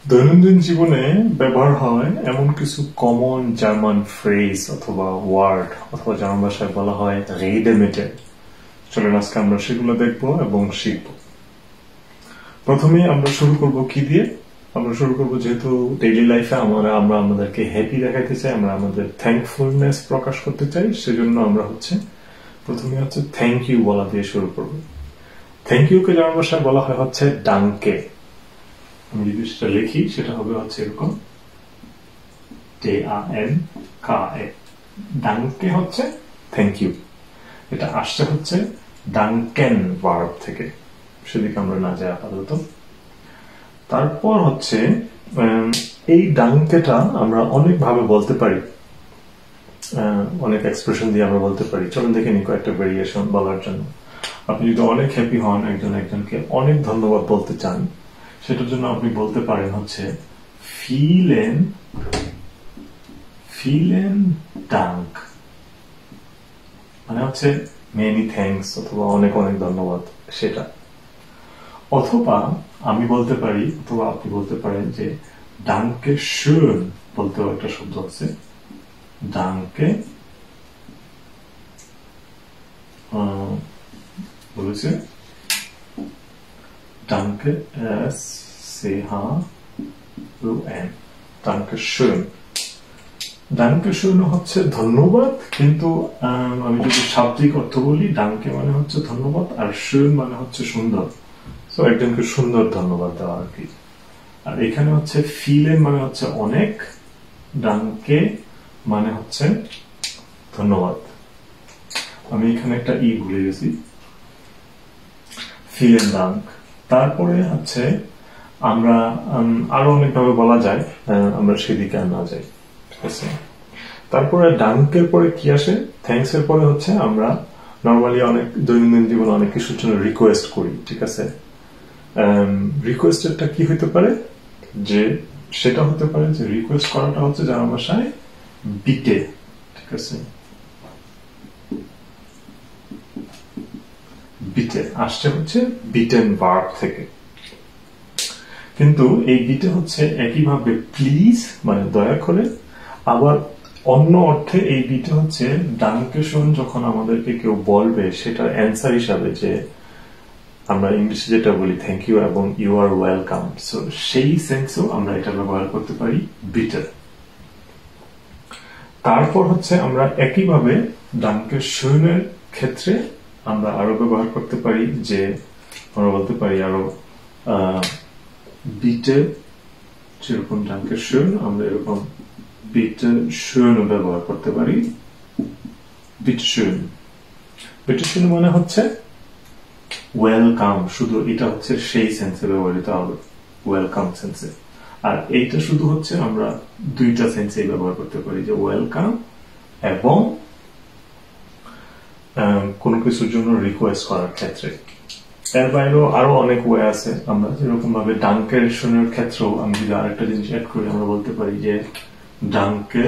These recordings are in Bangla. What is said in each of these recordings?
দৈনন্দিন জীবনে ব্যবহার হয় এমন কিছু কমন জার্মান ফ্রেজ অথবা ওয়ার্ড অথবা জার্মান ভাষায় বলা হয় রেডেমিটে। চলেন আজকে আমরা সেগুলো দেখবো এবং শিখবো। প্রথমে আমরা শুরু করব কি দিয়ে? আমরা শুরু করব যেহেতু ডেইলি লাইফে আমরা আমাদেরকে হ্যাপি দেখাইতে চাই, আমরা আমাদের থ্যাঙ্কফুলনেস প্রকাশ করতে চাই, সেজন্য আমরা প্রথমে থ্যাংক ইউ বলা দিয়ে শুরু করব। থ্যাংক ইউ কে জার্মান ভাষায় বলা হয় ডাঙ্কে। আমি যদি সেটা লিখি সেটা হবে এরকম DANKE। ডাঙ্কে thank you. এটা আসছে ডাঙ্কেন ভার্ব থেকে, সেদিকে আমরা না যাই আপাতত। তারপর এই ডাঙ্কেটা আমরা অনেক ভাবে বলতে পারি, অনেক এক্সপ্রেশন দিয়ে আমরা বলতে পারি। চলুন দেখে নিই কয়েকটা ভেরিয়েশন বলার জন্য। আপনি যদি অনেক হ্যাপি হন, একজনকে অনেক ধন্যবাদ বলতে চান, সেটার জন্য আপনি বলতে পারেন vielen Dank, মানে মেনি থ্যাঙ্কস অথবা অনেক অনেক ধন্যবাদ সেটা। অথবা আমি বলতে পারি, অথবা আপনি বলতে পারেন যে ডাঙ্কে schön বলতেও একটা শব্দ আছে। ডাঙ্কে বলেছে ডাঙ্কে SCHUN, ডাঙ্কে schön। ডাঙ্কে schön ধন্যবাদ, কিন্তু আমি যদি শাব্দিক অর্থ বলি, ডাঙ্কে মানে ধন্যবাদ আর schön মানে সুন্দর। তো একজনকে সুন্দর ধন্যবাদ দেওয়া আর কি। আর এখানে vielen মানে অনেক, ডাঙ্কে মানে ধন্যবাদ। আমি এখানে একটা ই ভুলে গেছি, vielen Dank। তারপরে আমরা আরো অনেকভাবে বলা যায়, আমরা সেদিকে না যাই, ঠিক আছে। তারপরে ডাঙ্কের পরে কি আসে? থ্যাঙ্কস এর পরে আমরা নর্মালি অনেক দৈনন্দিন জীবনে অনেক কিছুর জন্য রিকোয়েস্ট করি, ঠিক আছে। রিকোয়েস্টেরটা কি হতে পারে? যে সেটা হতে পারে যে রিকোয়েস্ট করাটা জার্মান ভাষায় বিটে, ঠিক আছে। বিটে আসছে বিটেন ভার্ব থেকে, কিন্তু এই বিটে একইভাবে প্লিজ মানে দয়া করে, আবার অন্য অর্থে এই বিটে ডাঙ্কে schön যখন আমাদেরকে কেউ বলবে সেটার অ্যান্সার হিসাবে, যে আমরা ইংলিশে যেটা বলি থ্যাংক ইউ এবং ইউ আর ওয়েলকাম, সো সেই সেন্সেও আমরা এটা ব্যবহার করতে পারি বিটে। তারপর আমরা একইভাবে ডাঙ্কে schön এর ক্ষেত্রে আমরা আরো ব্যবহার করতে পারি, যে আমরা বলতে পারি আরো বিটে, যেরকম ডাঙ্কে schön আমরা এরকম বিটে schön ব্যবহার করতে পারি। বিটে schön, বিটে schön মানে ওয়েলকাম, শুধু এটা সেই সেন্সে ব্যবহৃত হবে, ওয়েলকাম সেন্সে। আর এইটা শুধু আমরা দুইটা সেন্সে ব্যবহার করতে পারি, যে ওয়েলকাম এবং কোনো কিছুর জন্য রিকোয়েস্ট করার ক্ষেত্রে। এর বাইরেও আরো অনেক ওয়ে আছে। আমরা যেরকম ভাবে ডাঙ্কে schöনের ক্ষেত্রেও আমি যদি আরেকটা জিনিস অ্যাড করি, আমরা বলতে পারি যে ডাঙ্কে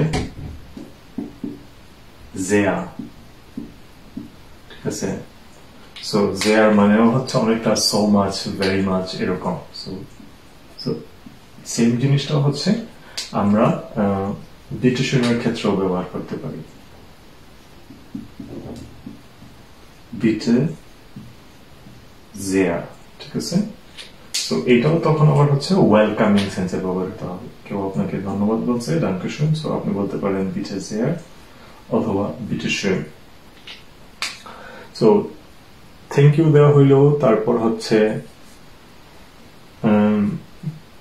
sehr, ঠিক আছে। সো sehr মানেও অনেকটা so much, very much এরকম। সো সেম জিনিসটা আমরা বিটে schöনের ক্ষেত্রেও ব্যবহার করতে পারি, বিটে sehr, ঠিক আছে। সো এটাও তখন আবার ওয়েলকামিং সেন্সে ব্যবহৃত হবে। কেউ আপনাকে ধন্যবাদ বলছে, ডাঙ্কে schön, সো আপনি বলতে পারেন বিটে sehr অথবা বিটে schön। সো থ্যাংক ইউ দেওয়া হইলো, তারপর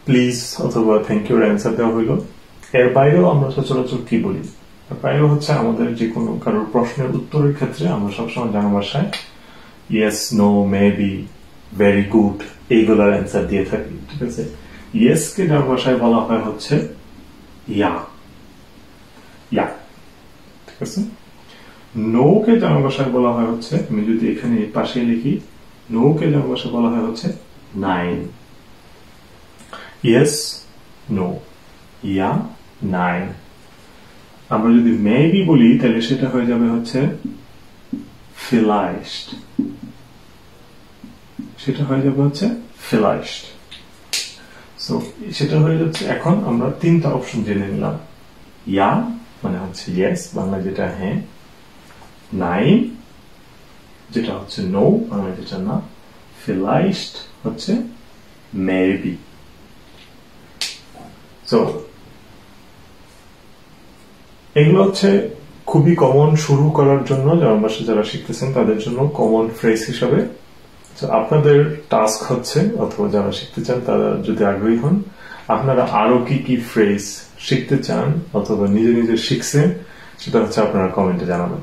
প্লিজ অথবা থ্যাংক ইউর অ্যান্সার দেওয়া হইলো। এর বাইরেও আমরা সচরাচর কি বলি? এর বাইরেও আমাদের যে কোনো কারোর প্রশ্নের উত্তরের ক্ষেত্রে আমরা সবসময় জার্মান ভাষায় yes, no, maybe, very good এইগুলার অ্যান্সার দিয়ে থাকি, ঠিক আছে। ইয়েস কে জার্মান ভাষায় বলা হয় ইয়া, ইয়া, ঠিক আছে। নো কে জার্মান ভাষায় বলা হয় আমি যদি এখানে পাশে লিখি, নো কে জার্মান ভাষায় বলা হয় নাইন। ইয়েস, নো, ইয়া, নাইন। আমরা যদি মেবি বলি তাহলে সেটা হয়ে যাবে vielleicht, সেটা হয়ে যাবে vielleicht। সো সেটা হয়ে যাচ্ছে। এখন আমরা তিনটা অপশন জেনে নিলাম। ইয়া মানে হচ্ছে ইয়েস, বাংলা যেটা হ্যাঁ। নাইন যেটা হচ্ছে নো, বাংলা যেটা না। ফিলাইস্ট হচ্ছে মেবি। সো এগুলো হচ্ছে খুবই কমন শুরু করার জন্য, জার্মান ভাষা যারা শিখতেছেন তাদের জন্য কমন ফ্রেজ হিসাবে। আপনাদের টাস্ক হচ্ছে, অথবা যারা শিখতে চান তারা যদি আগ্রহী হন, আপনারা আরো কি কি ফ্রেজ শিখতে চান অথবা নিজে নিজে শিখছেন সেটা হচ্ছে আপনারা কমেন্টে জানাবেন।